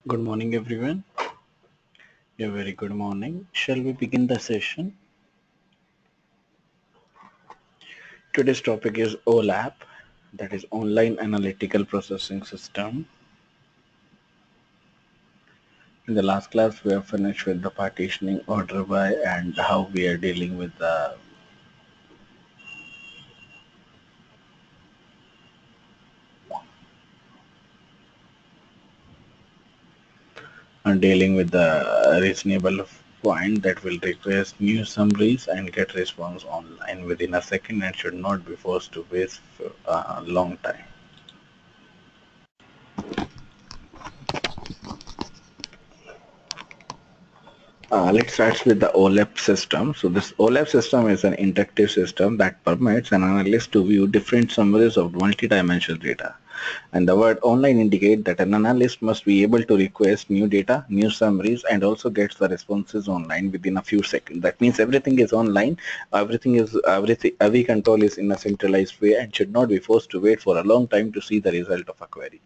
Good morning, everyone. A very good morning. Shall we begin the session? Today's topic is OLAP, that is Online Analytical Processing System. In the last class, we have finished with the partitioning order by and how we are dealing with the reasonable point that will request new summaries and get response online within a second and should not be forced to waste a long time. Let's start with the OLAP system. So this OLAP system is an interactive system that permits an analyst to view different summaries of multi-dimensional data. And the word online indicates that an analyst must be able to request new data, new summaries, and also gets the responses online within a few seconds. That means everything is online, every control is in a centralized way and should not be forced to wait for a long time to see the result of a query.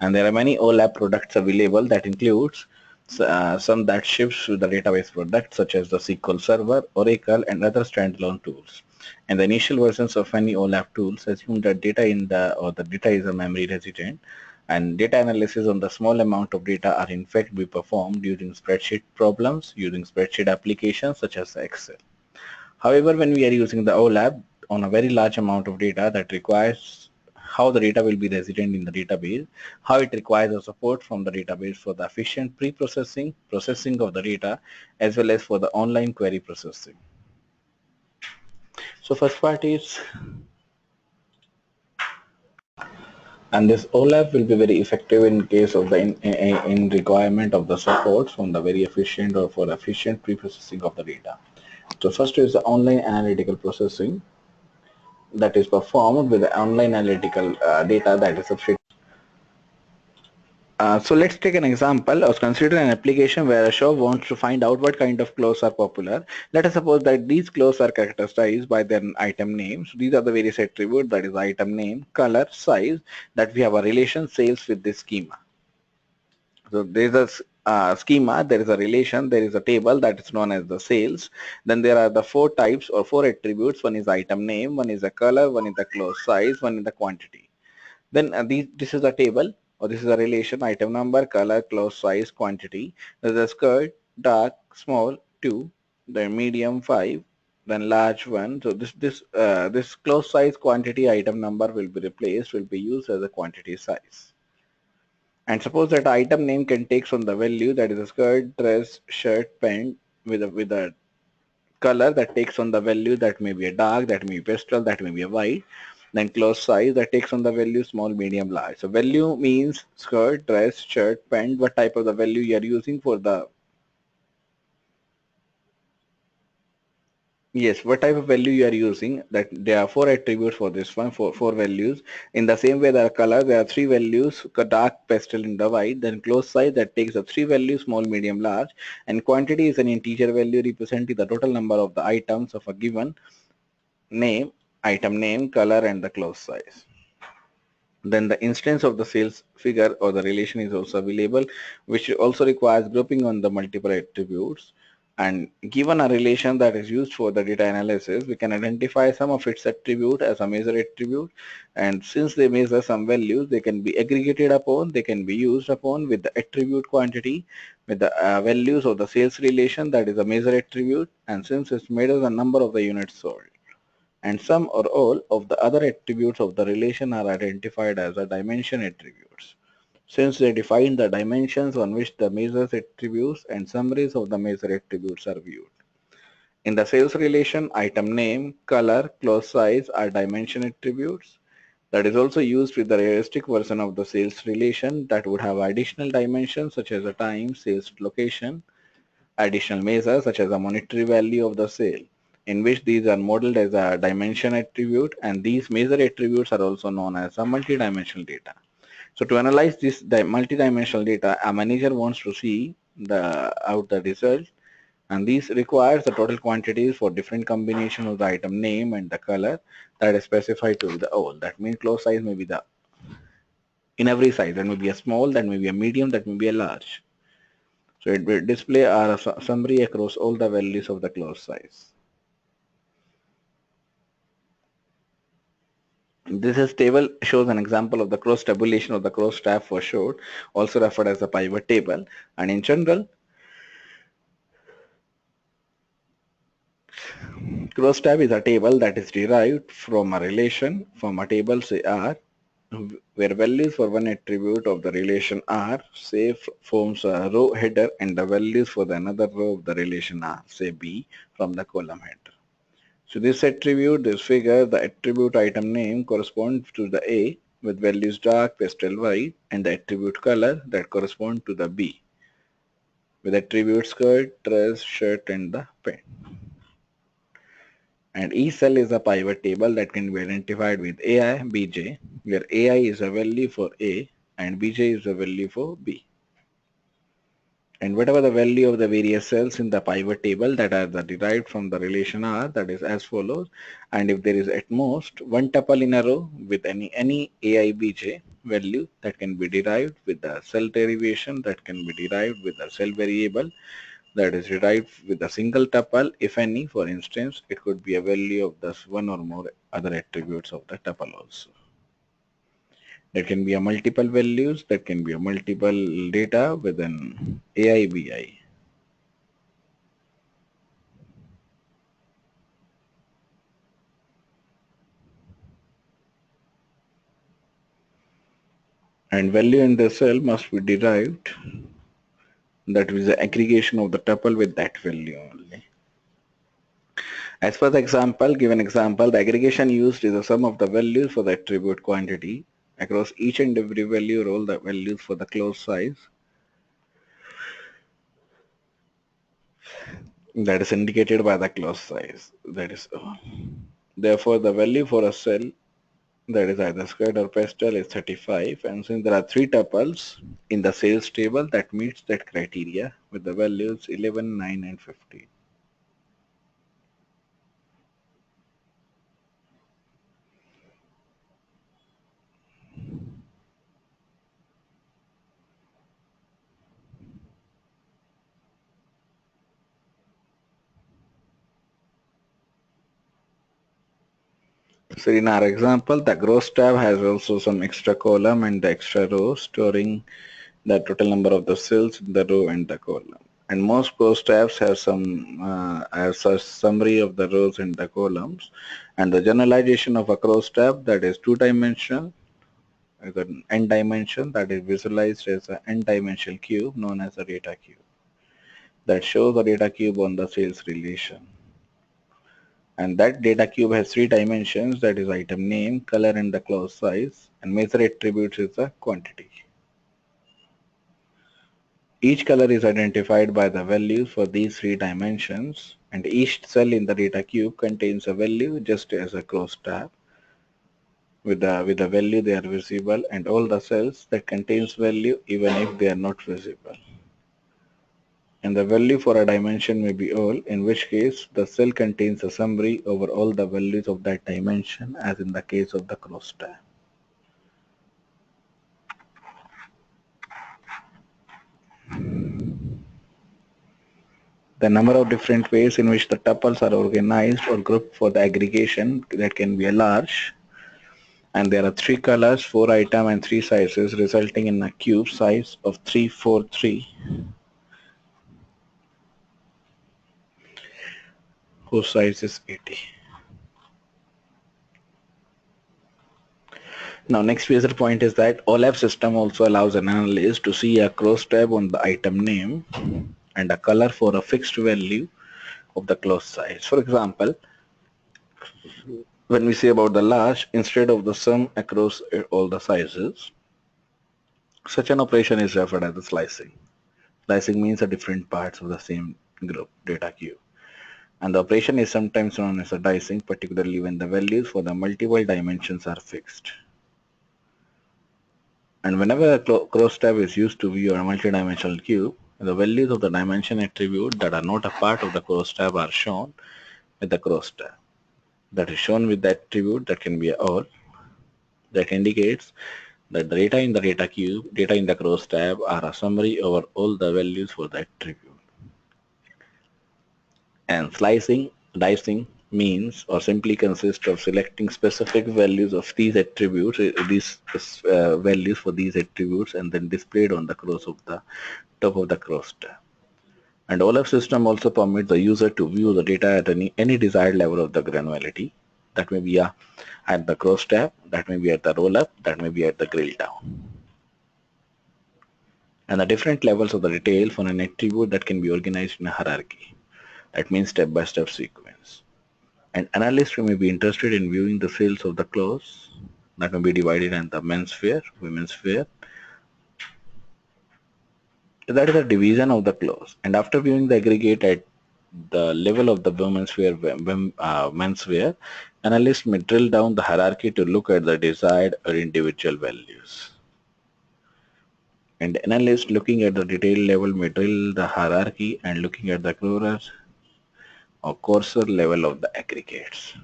And there are many OLAP products available that includes some that ships with the database products such as the SQL Server, Oracle, and other standalone tools. And the initial versions of any OLAP tools assume that the data is a memory resident, and data analysis on the small amount of data are in fact be performed using spreadsheet problems using spreadsheet applications such as Excel. However, when we are using the OLAP on a very large amount of data that requires how the data will be resident in the database, how it requires a support from the database for the efficient pre-processing, processing of the data, as well as for the online query processing. So first part is, and this OLAP will be very effective in case of the in requirement of the support from the very efficient or for efficient pre-processing of the data. So first is the online analytical processing that is performed with the online analytical data that is substituted. So let's take an example. Let's consider an application where a shop wants to find out what kind of clothes are popular. Let us suppose that these clothes are characterized by their item names. These are the various attributes, that is item name, color, size, that we have a relation sales with this schema. So there is a schema, there is a relation, there is a table that is known as the sales. Then there are the four types or four attributes. One is item name, one is the color, one is the clothes size, one is the quantity. Then this is a table or this is a relation: item number, color, cloth size, quantity. There's a skirt, dark, small 2, then medium 5, then large 1. So this cloth size, quantity, item number will be replaced, will be used as a quantity size. And suppose that item name can take on the value, that is a skirt, dress, shirt, pant, with a color that takes on the value, that may be a dark, that may be pastel, that may be a white. Then cloth size that takes on the value small, medium, large. So value means skirt, dress, shirt, pant, what type of the value you are using for the, yes, what type of value you are using. That there are four attributes for this one, four values. In the same way, the color, there are three values: dark, pastel, and the white. Then cloth size that takes the three values small, medium, large. And quantity is an integer value representing the total number of the items of a given name, item name, color, and the cloth size. Then the instance of the sales figure or the relation is also available, which also requires grouping on the multiple attributes. And given a relation that is used for the data analysis, we can identify some of its attribute as a measure attribute. And since they measure some values, they can be aggregated upon, they can be used upon with the attribute quantity, with the values of the sales relation, that is a measure attribute. And since it's measures the number of the units sold, and some or all of the other attributes of the relation are identified as the dimension attributes, since they define the dimensions on which the measures attributes and summaries of the measure attributes are viewed. In the sales relation, item name, color, cloth size are dimension attributes. That is also used with the realistic version of the sales relation that would have additional dimensions such as the time, sales location, additional measures such as the monetary value of the sale, in which these are modeled as a dimension attribute, and these measure attributes are also known as a multidimensional data. So to analyze this multidimensional data, a manager wants to see the result, and these requires the total quantities for different combination of the item name and the color that is specified to the all. That means cloth size may be the in every size. That may be a small, that may be a medium, that may be a large. So it will display our summary across all the values of the closed size. This table shows an example of the cross tabulation of the cross tab for short, also referred as a pivot table. And in general, cross tab is a table that is derived from a relation from a table say R, where values for one attribute of the relation R, say forms a row header, and the values for the another row of the relation R, say B, from the column header. So this attribute, this figure, the attribute item name corresponds to the A with values dark, pastel white, and the attribute color that correspond to the B with attribute skirt, dress, shirt, and the pant. And each cell is a pivot table that can be identified with AI, BJ, where AI is a value for A and BJ is a value for B. And whatever the value of the various cells in the pivot table that are derived from the relation R, that is as follows. And if there is at most one tuple in a row with any AIBJ value that can be derived with the cell derivation, that can be derived with the cell variable, that is derived with a single tuple, if any. For instance, it could be a value of thus one or more other attributes of the tuple also. There can be a multiple values, that can be a multiple data with an AIBI. And value in the cell must be derived, that is the aggregation of the tuple with that value only. As per the example, given example, the aggregation used is the sum of the values for the attribute quantity across each and every value, roll the values for the closed size that is indicated by the closed size, that is all. Therefore, the value for a cell that is either squared or pastel is 35, and since there are three tuples in the sales table that meets that criteria with the values 11, 9 and 15. So in our example, the gross tab has also some extra column and the extra row storing the total number of the cells in the row and the column. And most gross tabs have a summary of the rows and the columns. And the generalization of a gross tab, that is two-dimensional, is an n dimension, that is visualized as an n-dimensional cube known as a data cube, that shows the data cube on the sales relation. And that data cube has three dimensions, that is item name, color, and the close size, and measure attributes is the quantity. Each color is identified by the values for these three dimensions, and each cell in the data cube contains a value just as a cross tab. With the value they are visible, and all the cells that contains value even if they are not visible. And the value for a dimension may be all, in which case the cell contains a summary over all the values of that dimension, as in the case of the cross tab. The number of different ways in which the tuples are organized or grouped for the aggregation, that can be a large. And there are three colors, 4 item and 3 sizes, resulting in a cube size of 343, whose size is 80. Now next major point is that OLAP system also allows an analyst to see a cross tab on the item name and a color for a fixed value of the close size. For example, when we say about the large, instead of the sum across all the sizes, such an operation is referred as the slicing. Slicing means the different parts of the same group data cube. And the operation is sometimes known as a dicing, particularly when the values for the multiple dimensions are fixed. And whenever a cross tab is used to view a multidimensional cube, the values of the dimension attribute that are not a part of the cross tab are shown with the cross tab. That is shown with the attribute that can be all, that indicates The data in the data cube, data in the cross tab are a summary over all the values for the attribute. And slicing, dicing means or simply consists of selecting specific values of these attributes, values for these attributes, and then displayed on the cross of the top of the cross tab. And OLAP system also permits the user to view the data at any desired level of the granularity. That may be at the cross tab, that may be at the roll up, that may be at the drill down. And the different levels of the detail for an attribute that can be organized in a hierarchy. That means step-by-step sequence. An analyst may be interested in viewing the cells of the clause that may be divided into the men's sphere, women's sphere. That is a division of the clause. And after viewing the aggregate at the level of the women's sphere, men's sphere, analysts may drill down the hierarchy to look at the desired or individual values. And the analyst looking at the detail level may drill the hierarchy and looking at the cursor or cursor level of the aggregates.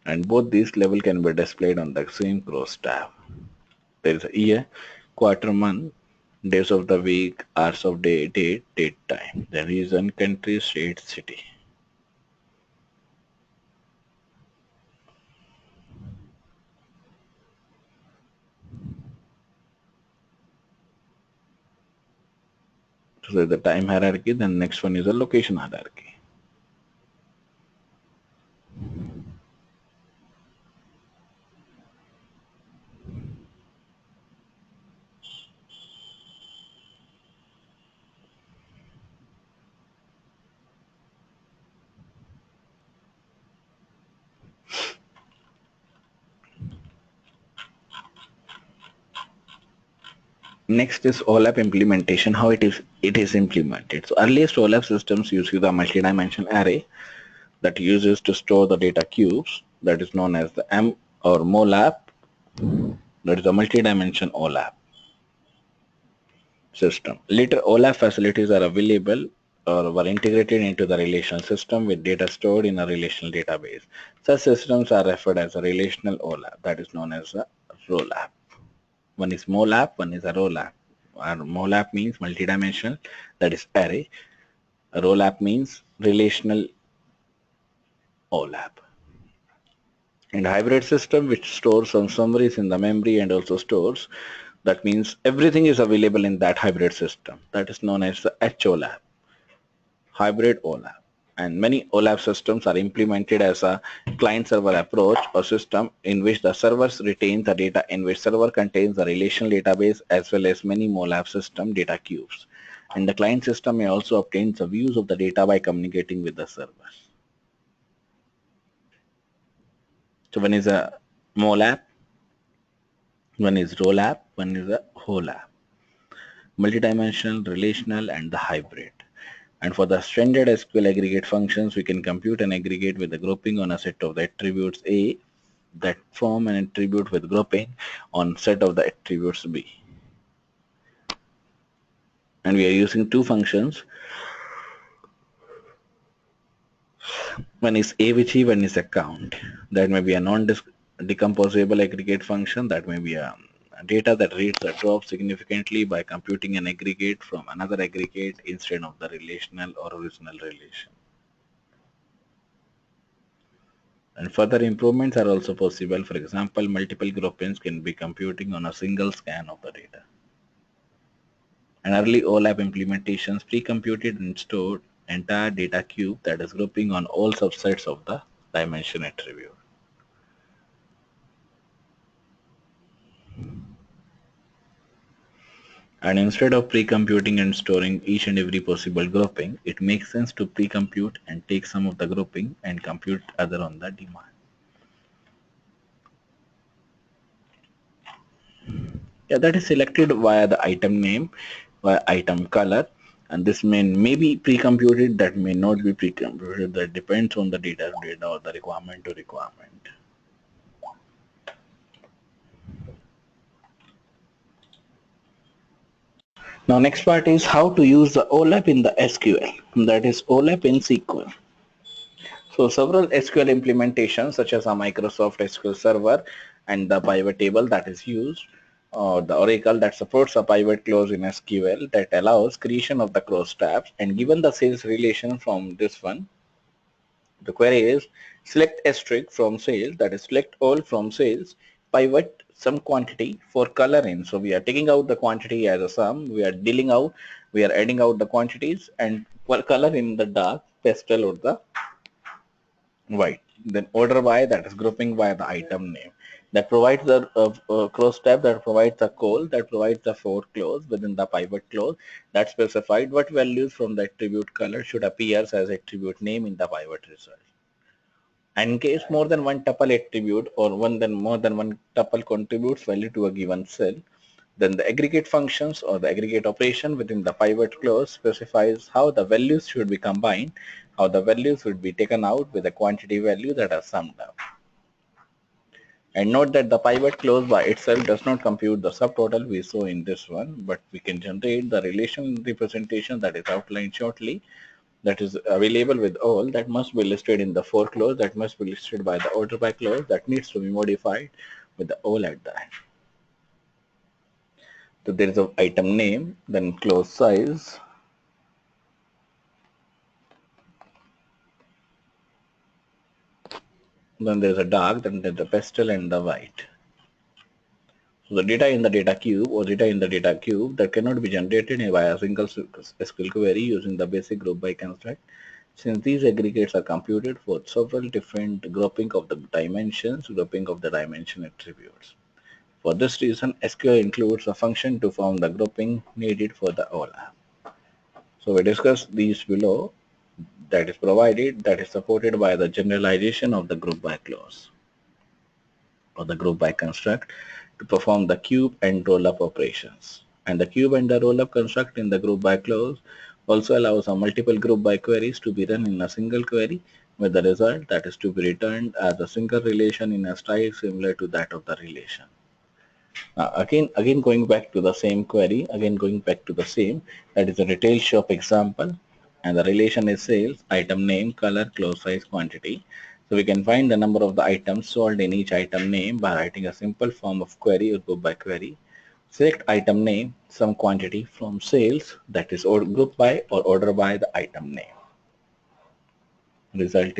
And both these levels can be displayed on the same cross tab. There is a year, quarter, month, days of the week, hours of day, date, time, the region, country, state, city. So there's the time hierarchy, then next one is the location hierarchy. Next is OLAP implementation, how it is implemented. So earliest OLAP systems use the multi-dimensional array that uses to store the data cubes, that is known as the M or MOLAP, that is a multi-dimensional OLAP system. Later OLAP facilities are available or were integrated into the relational system with data stored in a relational database. Such systems are referred as a relational OLAP, that is known as a ROLAP. One is MOLAP, one is a ROLAP. MOLAP means multidimensional, that is array. A ROLAP means relational OLAP. And hybrid system which stores some summaries in the memory and also stores. That means everything is available in that hybrid system. That is known as the HOLAP, hybrid OLAP. And many OLAP systems are implemented as a client-server approach or system in which the servers retain the data in which server contains the relational database as well as many MOLAP system data cubes. And the client system may also obtain the views of the data by communicating with the servers. So one is a MOLAP, one is ROLAP, one is a HOLAP. Multidimensional, relational, and the hybrid. And for the standard SQL aggregate functions, we can compute an aggregate with a grouping on a set of the attributes A that form an attribute with grouping on set of the attributes B. And we are using two functions. One is AVG, one is account. That may be a non-decomposable aggregate function. That may be a data that reads or drops significantly by computing an aggregate from another aggregate instead of the relational or original relation. And further improvements are also possible. For example, multiple groupings can be computing on a single scan of the data. And early OLAP implementations pre-computed and stored entire data cube, that is grouping on all subsets of the dimension attribute. And instead of pre-computing and storing each and every possible grouping, it makes sense to pre-compute and take some of the grouping and compute other on the demand. Yeah, that is selected via the item name, via item color, and this may be pre-computed, that may not be pre-computed, that depends on the data or the requirement to requirement. Now next part is how to use the OLAP in the SQL, that is OLAP in SQL. So several SQL implementations such as a Microsoft SQL Server and the pivot table that is used, or the Oracle that supports a pivot clause in SQL that allows creation of the clause tabs. And given the sales relation from this one, the query is select asterisk from sales, that is select all from sales, pivot some quantity for color in. So we are taking out the quantity as a sum, we are adding out the quantities and color in the dark, pastel or the white. Then order by, that is grouping by the item name. That provides the clause tab that provides the call, that provides the for clause within the pivot clause that specified what values from the attribute color should appear as attribute name in the pivot result. And in case more than one tuple attribute or more than one tuple contributes value to a given cell, then the aggregate functions or the aggregate operation within the pivot clause specifies how the values should be combined, how the values would be taken out with the quantity value that are summed up. And note that the pivot clause by itself does not compute the subtotal we saw in this one, but we can generate the relation representation that is outlined shortly, that is available with all, that must be listed in the for clause, that must be listed by the order by clause, that needs to be modified with the all at the end. So there is an item name, then clause size, then there's a dark, then there's the pastel and the white. So the data in the data cube or data in the data cube that cannot be generated by a single SQL query using the basic group by construct, since these aggregates are computed for several different grouping of the dimensions, grouping of the dimension attributes. For this reason, SQL includes a function to form the grouping needed for the OLAP. So we discussed these below, that is provided, that is supported by the generalization of the group by clause or the group by construct to perform the cube and rollup operations. And the cube and the rollup construct in the group by clause also allows a multiple group by queries to be run in a single query with the result that is to be returned as a single relation in a style similar to that of the relation. Again going back to the same query, that is a retail shop example, and the relation is sales, item name, color, clause size, quantity. So we can find the number of the items sold in each item name by writing a simple form of query or group by query. Select item name, some quantity from sales, that is or group by or order by the item name. Result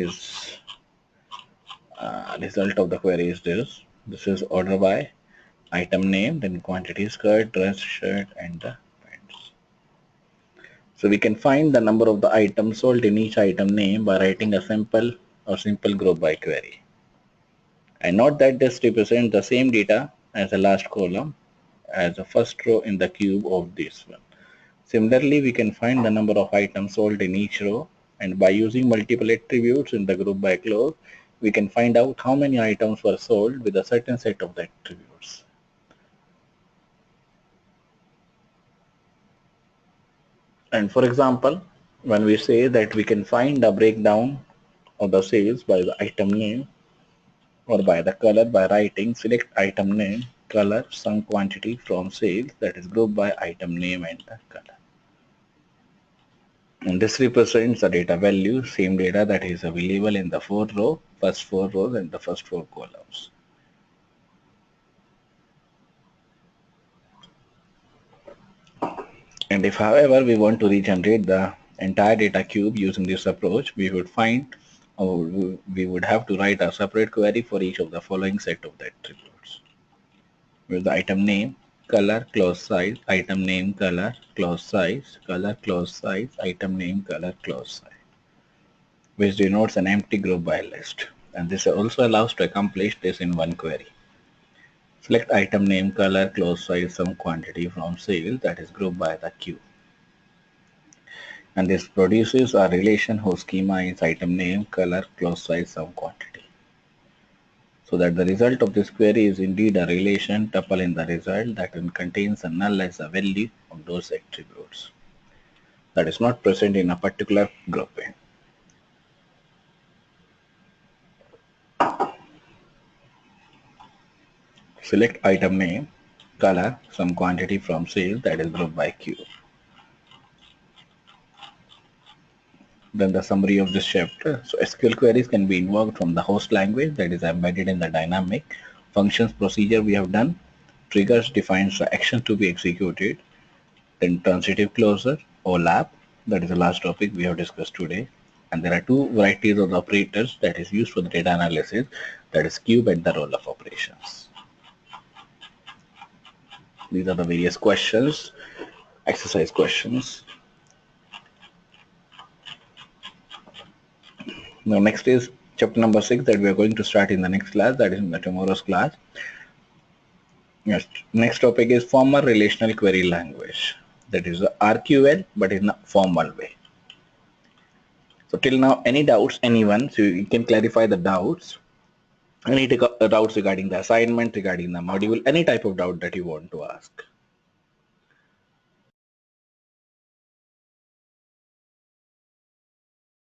of the query is this. This is order by item name, then quantity skirt, dress, shirt, and the pants. So we can find the number of the items sold in each item name by writing a simple group by query. And note that this represents the same data as the last column as the first row in the cube of this one. Similarly, we can find the number of items sold in each row, and by using multiple attributes in the group by clause, we can find out how many items were sold with a certain set of the attributes. And for example, when we say that we can find the breakdown of the sales by the item name or by the color by writing select item name, color, some quantity from sales, that is grouped by item name and the color. And this represents the data value, same data that is available in the first four rows and the first four columns. And if however we want to regenerate the entire data cube using this approach, we would have to write a separate query for each of the following set of the attributes. With the item name, color, clause size, item name, color, clause size, item name, color, clause size, which denotes an empty group by list. And this also allows to accomplish this in one query. Select item name, color, clause size, some quantity from sales, that is grouped by the queue. And this produces a relation whose schema is item name, color, clause size, some quantity. So that the result of this query is indeed a relation tuple in the result that contains a null as a value of those attributes that is not present in a particular grouping. Select item name, color, some quantity from sales, that is grouped by Q. Then the summary of this chapter. So SQL queries can be invoked from the host language that is embedded in the dynamic Functions procedure we have done. Triggers defines the action to be executed. Then transitive closure, OLAP, that is the last topic we have discussed today. And there are two varieties of the operators that is used for the data analysis, that is cube and the roll-up operations. These are the various questions, exercise questions. Now next is chapter number 6 that we are going to start in the next class, that is in the tomorrow's class. Yes. Next topic is formal relational query language, that is the RQL but in a formal way. So till now, any doubts, anyone, so you can clarify the doubts, any doubts regarding the assignment, regarding the module, any type of doubt that you want to ask.